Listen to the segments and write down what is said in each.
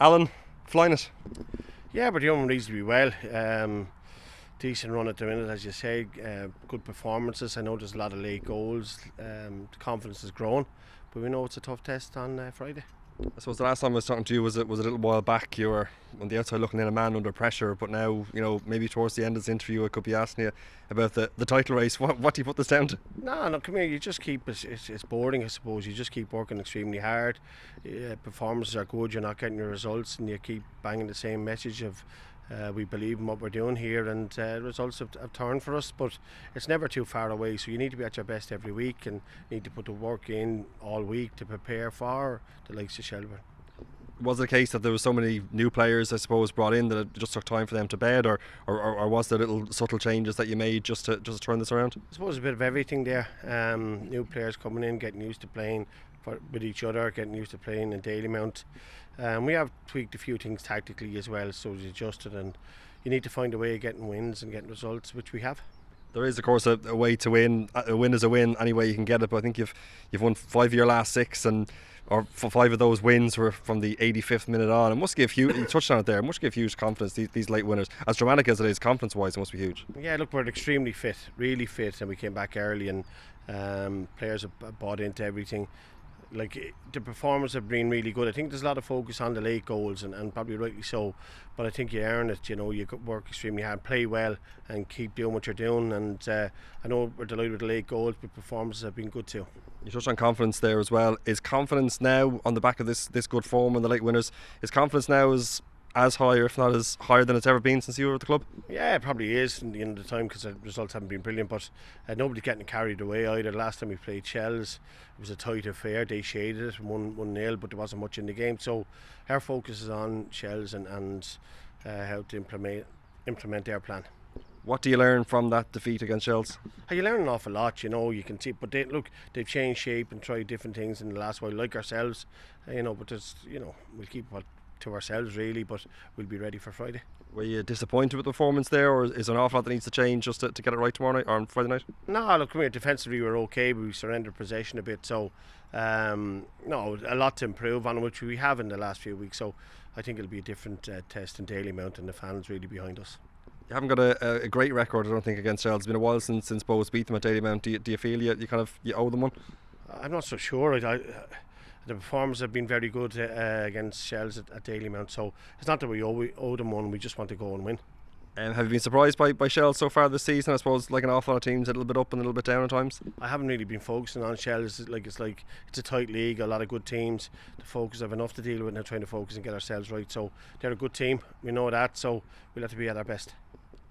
Alan, flying it. Yeah, we're doing reasonably well. Decent run at the minute, as you say. Good performances. I know there's a lot of late goals. The confidence has grown, but we know it's a tough test on Friday. I suppose the last time I was talking to you was a little while back. You were on the outside looking in, a man under pressure, but now, maybe towards the end of this interview I could be asking you about the title race. What do you put this down to? No, come here. You just keep it's boring, I suppose. You just keep working extremely hard. Performances are good. You're not getting your results, and you keep banging the same message of we believe in what we're doing here, and results have turned for us, but it's never too far away, so you need to be at your best every week and need to put the work in all week to prepare for the likes of Shelburne. Was it a case that there was so many new players, I suppose, brought in that it just took time for them to bed, or was there little subtle changes that you made just to turn this around? I suppose a bit of everything there. New players coming in, getting used to playing with each other, getting used to playing in Dalymount. We have tweaked a few things tactically as well, so we adjusted, and you need to find a way of getting wins and getting results, which we have. There is, of course, a way to win. A win is a win any way you can get it, but I think you've won 5 of your last 6, or 5 of those wins were from the 85th minute on. It must give huge, you touched on it there, it must give huge confidence, these late winners. As dramatic as it is, confidence wise, it must be huge. Yeah, look, we're extremely fit, really fit, and we came back early, and players have bought into everything. Like, the performance have been really good. I think there's a lot of focus on the late goals, and probably rightly so, but I think you earn it. You work extremely hard, play well, and keep doing what you're doing, and I know we're delighted with the late goals, but performances have been good too. You touched on confidence there as well. Is confidence now, on the back of this good form and the late winners, is confidence now as high, or if not as higher than it's ever been since you were at the club? Yeah, it probably is in the end of the time, because the results haven't been brilliant, but nobody's getting carried away either. Last time we played Shels, it was a tight affair. They shaded it 1-0, but there wasn't much in the game, so our focus is on Shels and how to implement their plan. What do you learn from that defeat against Shels? You learn an awful lot, you can see, but they've changed shape and tried different things in the last while, like ourselves, but there's, we'll keep to ourselves really, but we'll be ready for Friday. Were you disappointed with the performance there, or is there an awful lot that needs to change just to get it right tomorrow night or on Friday night? No, look, come here, defensively we're okay, but we surrendered possession a bit, so no, a lot to improve on, which we have in the last few weeks, so I think it'll be a different test in Dalymount, and the fans really behind us. You haven't got a great record, I don't think, against Shels. It's been a while since Bohs beat them at Dalymount. Do you feel you owe them one? I'm not so sure. The performances have been very good against Shels at Dalymount, so it's not that we owe them one, we just want to go and win. And have you been surprised by Shels so far this season? I suppose, like an awful lot of teams, a little bit up and a little bit down at times. I haven't really been focusing on Shels. It's a tight league, a lot of good teams. The focus have enough to deal with, now trying to focus and get ourselves right. So they're a good team, we know that, so we'll have to be at our best.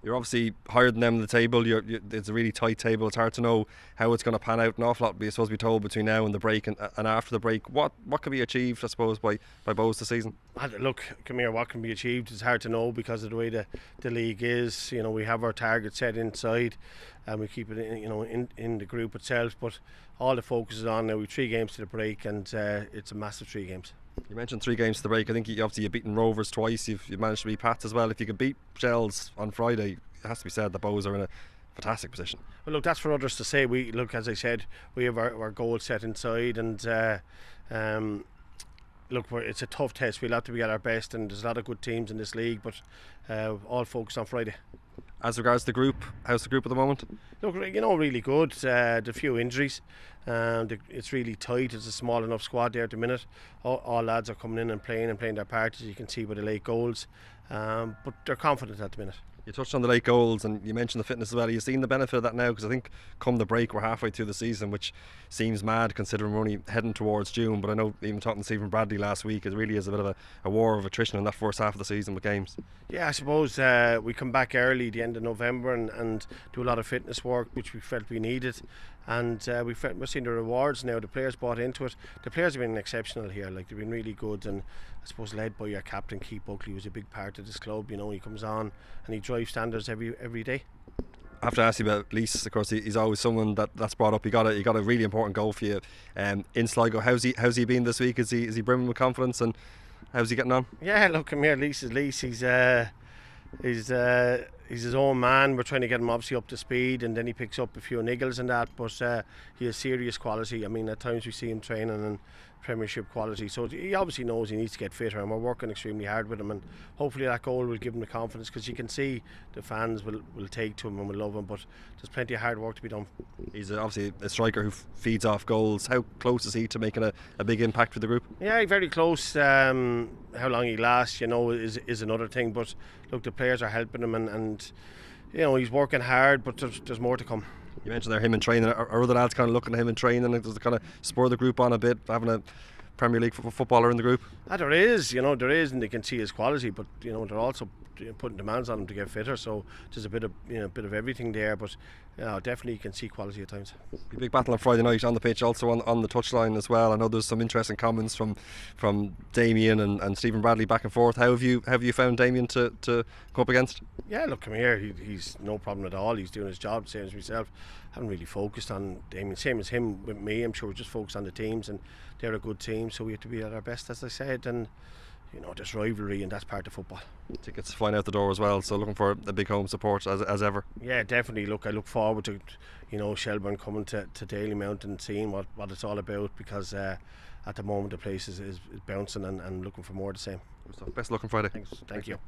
You're obviously higher than them in the table. It's a really tight table. It's hard to know how it's going to pan out. An awful lot will be supposed to be told between now and the break and after the break. What can be achieved, I suppose, by Bohs this season? Look, come here, what can be achieved is hard to know because of the way the league is. We have our target set inside, and we keep it in the group itself, but all the focus is on now. We've 3 games to the break, and it's a massive 3 games. You mentioned 3 games to the break. I think you've beaten Rovers twice. You've managed to beat Pats as well. If you could beat Shels on Friday, it has to be said that Bohs are in a fantastic position. Well, look, that's for others to say. As I said, we have our goal set inside, and it's a tough test. We'll have to be at our best, and there's a lot of good teams in this league, but all focused on Friday. As regards the group, how's the group at the moment? Look, really good. There are a few injuries. It's really tight. It's a small enough squad there at the minute. All lads are coming in and playing their part, as you can see by the late goals. But they're confident at the minute. You touched on the late goals, and you mentioned the fitness as well. You've seen the benefit of that now, because I think come the break we're halfway through the season, which seems mad considering we're only heading towards June. But I know, even talking to Stephen Bradley last week, it really is a bit of a war of attrition in that first half of the season with games. Yeah, I suppose we come back early, the end of November, and do a lot of fitness work, which we felt we needed, and we're seeing the rewards now. The players bought into it. The players have been exceptional here. They've been really good, and I suppose led by your captain Keith Buckley, who's a big part of this club. He comes on and he drives standards every day. I have to ask you about Lys. Of course, he's always someone that's brought up. He got a really important goal for you in Sligo. How's he been this week? Is he brimming with confidence, and how's he getting on? Yeah, look, come here. Lys is Lys. he's his own man. We're trying to get him obviously up to speed, and then he picks up a few niggles and that. But he has serious quality. I mean, at times we see him training and Premiership quality. So he obviously knows he needs to get fitter, and we're working extremely hard with him. And hopefully that goal will give him the confidence, because you can see the fans will take to him and will love him. But there's plenty of hard work to be done. He's obviously a striker who feeds off goals. How close is he to making a big impact for the group? Yeah, very close. How long he lasts, is another thing. But look, the players are helping him, and he's working hard. But there's more to come. You mentioned there him in training. Are other lads kind of looking at him in training? Does it kind of spur the group on a bit, having a Premier League footballer in the group? There is, and they can see his quality. But they're also putting demands on him to get fitter. So there's a bit of everything there. But definitely you can see quality at times. A big battle on Friday night on the pitch, also on the touchline as well. I know there's some interesting comments from Damian and Stephen Bradley back and forth. How have you found Damian to come up against? Yeah, look, come here. He's no problem at all. He's doing his job, same as myself. Haven't really focused on Damian, same as him with me. I'm sure we're just focused on the teams, and they're a good team, so we have to be at our best, as I said. And there's rivalry, and that's part of football. Tickets flying out the door as well, so looking for a big home support as ever. Yeah, definitely. Look, I look forward to Shelburne coming to Dalymount and seeing what it's all about, because at the moment the place is bouncing, and looking for more of the same. Best luck on Friday. Thank you.